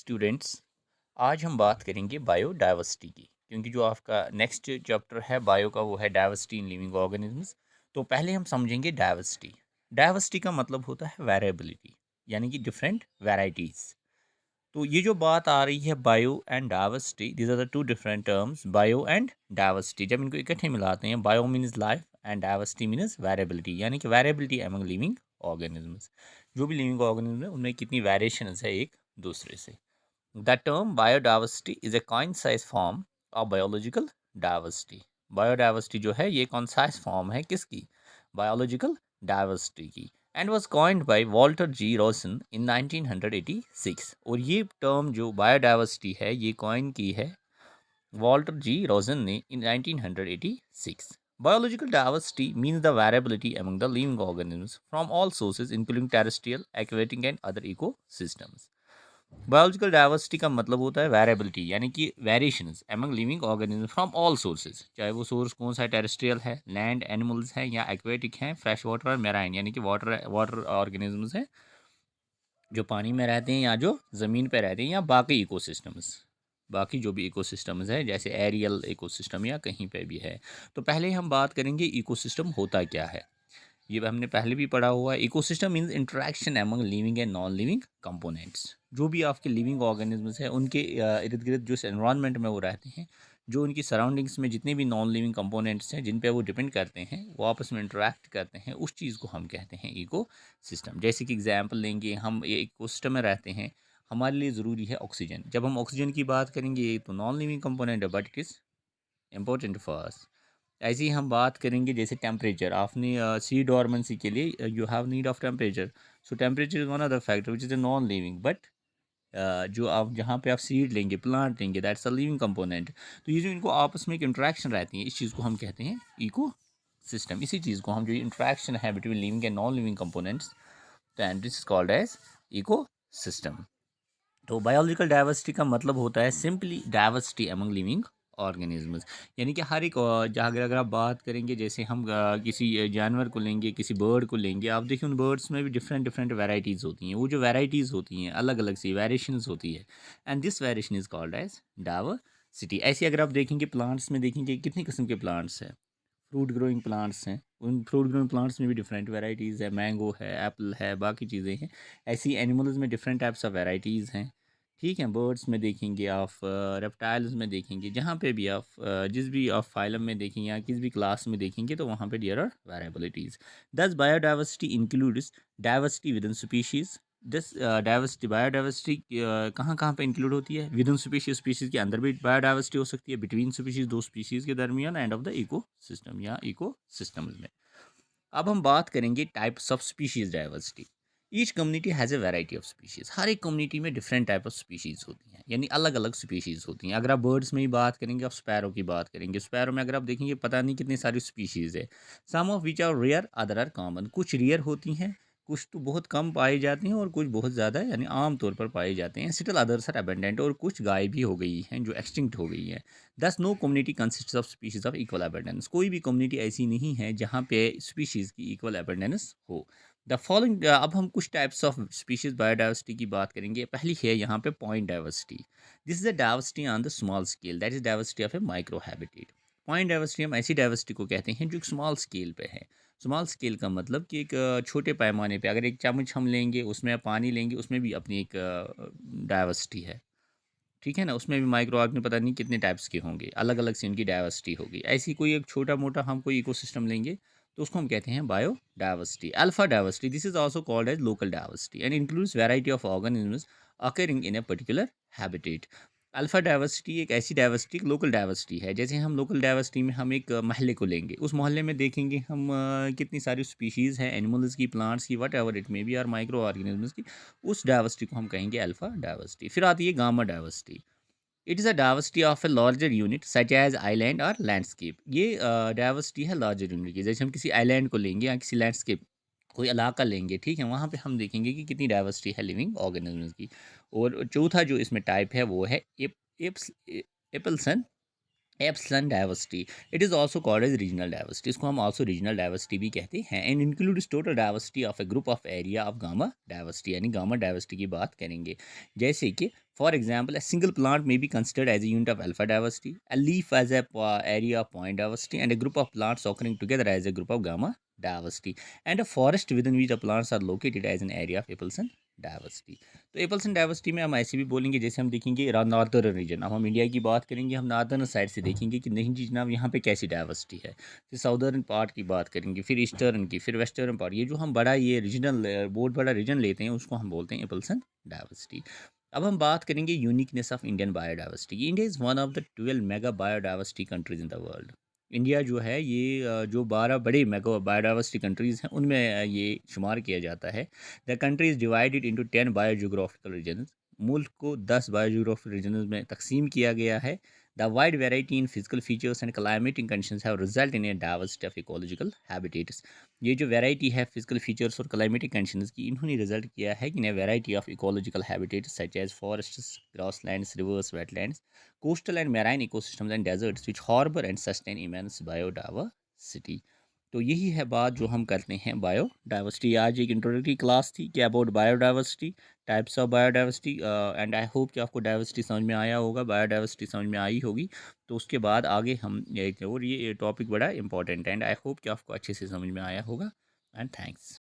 Students, आज हम बात करेंगे बायोडाइवर्सिटी की, क्योंकि जो आपका नेक्स्ट चैप्टर है बायो का वो है डाइवर्सिटी इन लिविंग ऑर्गेनिजम्स। तो पहले हम समझेंगे डाइवर्सिटी। डाइवर्सिटी का मतलब होता है वेरिएबिलिटी, यानी कि डिफरेंट वैराइटीज़। तो ये जो बात आ रही है bio and diversity, these are the two different terms, bio and diversity. जब इनको इकट्ठे मिलाते हैं, bio means life and diversity means variability, यानी कि वेरिएबिलिटी अमंग लिविंग ऑर्गेनिजम्स। जो भी लिविंग ऑर्गेनिज्म है उनमें कितनी वेरिएशंस है एक दूसरे से। The term biodiversity is a concise form of biological diversity. Biodiversity जो है ये concise form है किसकी? Biological diversity की, and was coined by Walter G. Rosen in 1986. और ये term जो biodiversity है ये coin की है Walter G. Rosen ने in 1986. Biological diversity means the variability among the living organisms from all sources including terrestrial, aquatic and other ecosystems. Biological diversity का मतलब होता है वेरिएबिलिटी, यानी कि variations among living organism from all sources, चाहे वो source कौन सा है, टेरेस्ट्रियल है, लैंड एनिमल्स हैं या एक्वेटिक हैं, फ्रेश वाटर और मेराइन, यानी कि वाटर वाटर ऑर्गेनिजम्स हैं जो पानी में रहते हैं या जो ज़मीन पर रहते हैं, या बाकी इकोसिस्टम्स, बाकी जो भी इकोसिस्टम्स है जैसे एरियल इकोसिस्टम या कहीं पे भी है। तो पहले हम बात करेंगे इकोसिस्टम होता क्या है। ये हमने पहले भी पढ़ा हुआ है। Ecosystem means interaction among living and non living components. जो भी आपके लिविंग ऑर्गेनिजम्स हैं उनके इर्द गिर्द जो एनवायरनमेंट में वो रहते हैं, जो उनकी सराउंडिंग्स में जितने भी नॉन लिविंग कंपोनेंट्स हैं जिन पे वो डिपेंड करते हैं, वो आपस में इंटरेक्ट करते हैं, उस चीज़ को हम कहते हैं इको सिस्टम। जैसे कि एग्जाम्पल लेंगे, हम ये इको सिस्टम में रहते हैं, हमारे लिए ज़रूरी है ऑक्सीजन। जब हम ऑक्सीजन की बात करेंगे, ये तो नॉन लिविंग कंपोनेंट है but it is important for us. ऐसे ही हम बात करेंगे जैसे टेम्परेचर, आपने सी डॉर्मेंसी के लिए you have need of temperature. So temperature is one of the factor which is a non living, but जो आप जहाँ पे आप सीड लेंगे, प्लांट लेंगे, दैट्स अ लिविंग कंपोनेंट। तो ये जो इनको आपस में एक इंट्रैक्शन रहती है, इस चीज़ को हम कहते हैं इको सिस्टम। इसी चीज़ को हम, जो इंट्रैक्शन है between living and non living components, and this is called as ecosystem. तो बायोलॉजिकल डाइवर्सिटी का मतलब होता है simply diversity among living organisms, यानी कि हर एक जहाँ अगर आप बात करेंगे, जैसे हम किसी जानवर को लेंगे, किसी बर्ड को लेंगे, आप देखिए उन बर्ड्स में भी डिफरेंट डिफरेंट वैराइटीज़ होती हैं। वो जो वैराइटीज़ होती हैं अलग अलग सी वेरिएशंस होती है, and this variation is called as diversity. ऐसे अगर आप देखेंगे प्लांट्स में, देखेंगे कितनी किस्म के प्लांट्स हैं, फ्रूट ग्रोइंग प्लांट्स हैं, उन फ्रूट ग्रोइंग प्लांट्स में भी डिफरेंट वैराइटीज़ है, मैंगो है, एप्पल है, बाकी चीज़ें हैं। ऐसी एनिमल्स में डिफरेंट टाइप्स ऑफ वैराइटीज़ हैं। ठीक है, बर्ड्स में देखेंगे आप, रेप्टाइल्स में देखेंगे, जहाँ पे भी आप जिस भी आप फाइलम में देखेंगे या किस भी क्लास में देखेंगे, तो वहाँ पे dear are variabilities. This biodiversity includes diversity within species. This diversity, biodiversity कहाँ कहाँ पे इंक्लूड होती है? विद इन स्पीशीज, स्पीशीज़ के अंदर भी बायोडाइवर्सिटी हो सकती है, बिटवीन स्पीशीज़, दो स्पीशीज़ के दरमियान, and of the ecosystem या इको सिस्टम्स में। अब हम बात करेंगे types of species diversity. Each community has a variety of species. हर एक कम्युनिटी में डिफरेंट टाइप ऑफ स्पीशीज़ होती हैं, यानी अलग अलग स्पीशीज़ होती हैं। अगर आप बर्ड्स में ही बात करेंगे, आप स्पैरो की बात करेंगे, स्पैरो में अगर आप देखेंगे पता नहीं कितनी सारी स्पीशीज़ है। Some of which are rare, other are common. कुछ रेयर होती हैं, कुछ तो बहुत कम पाई जाती हैं, और कुछ बहुत ज़्यादा यानी आम तौर पर पाए जाते हैं। स्टिल अदर्स आर अबेंडेंट, और कुछ गायब भी हो गई हैं जो एक्सटिंक्ट हो गई हैं। Thus no community consist of species of equal abundance. कोई भी कम्युनिटी ऐसी नहीं है जहाँ पे स्पीशीज़ की इक्वल अबेंडेंस हो। द फॉलोइंग, अब हम कुछ टाइप्स ऑफ स्पीशीज बायोडाइवर्सिटी की बात करेंगे। पहली है यहाँ पे point diversity. This is the diversity on the small scale, that is diversity of A micro habitat. Point diversity हम ऐसी डाइवर्सिटी को कहते हैं जो एक स्मॉल स्केल पे है। स्मॉल स्केल का मतलब कि एक छोटे पैमाने पे, अगर एक चम्मच हम लेंगे, उसमें पानी लेंगे, उसमें भी अपनी एक डाइवर्सिटी है। ठीक है ना, उसमें भी माइक्रो ऑर्गेनिज्म पता नहीं कितने टाइप्स के होंगे, अलग अलग से उनकी डाइवर्सिटी होगी। ऐसी कोई एक छोटा मोटा हम कोई इकोसिस्टम लेंगे, तो उसको हम कहते हैं biodiversity. Alpha diversity, this is also called as local diversity and includes variety of organisms occurring in a particular habitat. Alpha diversity एक ऐसी डाइवर्सिटी, लोकल डाइवर्सिटी है। जैसे हम लोकल डाइवर्सिटी में हम एक मोहल्ले को लेंगे, उस मोहल्ले में देखेंगे हम कितनी सारी स्पीशीज़ हैं, एनिमल्स की, प्लांट्स की, what ever it may be, और माइक्रो ऑर्गेनिजम्स की। उस डाइवर्सिटी को हम कहेंगे अल्फा डाइवर्सिटी। फिर आती है gamma diversity. It is a diversity of a larger unit such as island और लैंडस्केप। ये डाइवर्सिटी है लार्जर यूनिट की। जैसे हम किसी आइलैंड को लेंगे या किसी लैंडस्केप, कोई इलाका लेंगे, ठीक है, वहाँ पे हम देखेंगे कि कितनी डाइवर्सिटी है लिविंग ऑर्गेनिजम्स की। और चौथा जो इसमें टाइप है वो है एप्स epsilon epsilon diversity, it is also called as regional diversity, इसको हम ऑल्सो रीजनल डाइवर्सिटी भी कहते हैं। And includes total diversity of a group of area of gamma diversity, यानी गामा डाइवर्सिटी की बात करेंगे। जैसे कि for example, a single plant may be considered as a unit of alpha diversity, a leaf as a area of point diversity, and a group of plants occurring together as a group of gamma diversity, and a forest within which the plants are located as an area of Appleton diversity। तो एपल्सन diversity में हम ऐसे भी बोलेंगे, जैसे हम देखेंगे northern region, अब हम इंडिया की बात करेंगे, हम नॉर्दर्न साइड से देखेंगे कि नहीं जी जनाब यहाँ पे कैसी डाइवर्सिटी है। फिर साउदर्न पार्ट की बात करेंगे, फिर ईस्टर्न की, फिर वेस्टर्न पार्ट, ये जो हम बड़ा ये रीजनल बहुत बड़ा रीजन लेते हैं उसको हम बोलते हैं एपल्सन डाइवर्सिटी। अब हम बात करेंगे uniqueness of Indian biodiversity. India is one of the 12 mega biodiversity countries in the world. India जो है ये जो 12 बड़े मेगा बायोडाइवर्सिटी कंट्रीज़ हैं उनमें ये शुमार किया जाता है। The country is divided into 10 biogeographical regions. मुल्क को 10 बायोजियोग्राफिकल रीजन्स में तकसीम किया गया है। The wide variety in physical features and climatic conditions have result in a diversity of ecological habitats. ये जो वैरायटी है फिजिकल फीचर्स और क्लाइमेटिक कंडीशंस की, इन्होंने रिजल्ट किया है कि in a variety of ecological habitats such as forests, grasslands, rivers, wetlands, coastal and marine ecosystems and deserts which harbor and sustain immense biodiversity। तो यही है बात जो हम करते हैं बायोडाइवर्सिटी। आज एक इंट्रोडक्टरी क्लास थी कि about biodiversity, types of biodiversity, and I hope कि आपको डाइवर्सिटी समझ में आया होगा, बायोडाइवर्सिटी समझ में आई होगी। तो उसके बाद आगे हम एक और ये टॉपिक बड़ा इंपॉर्टेंट है, एंड आई होप कि आपको अच्छे से समझ में आया होगा। And thanks.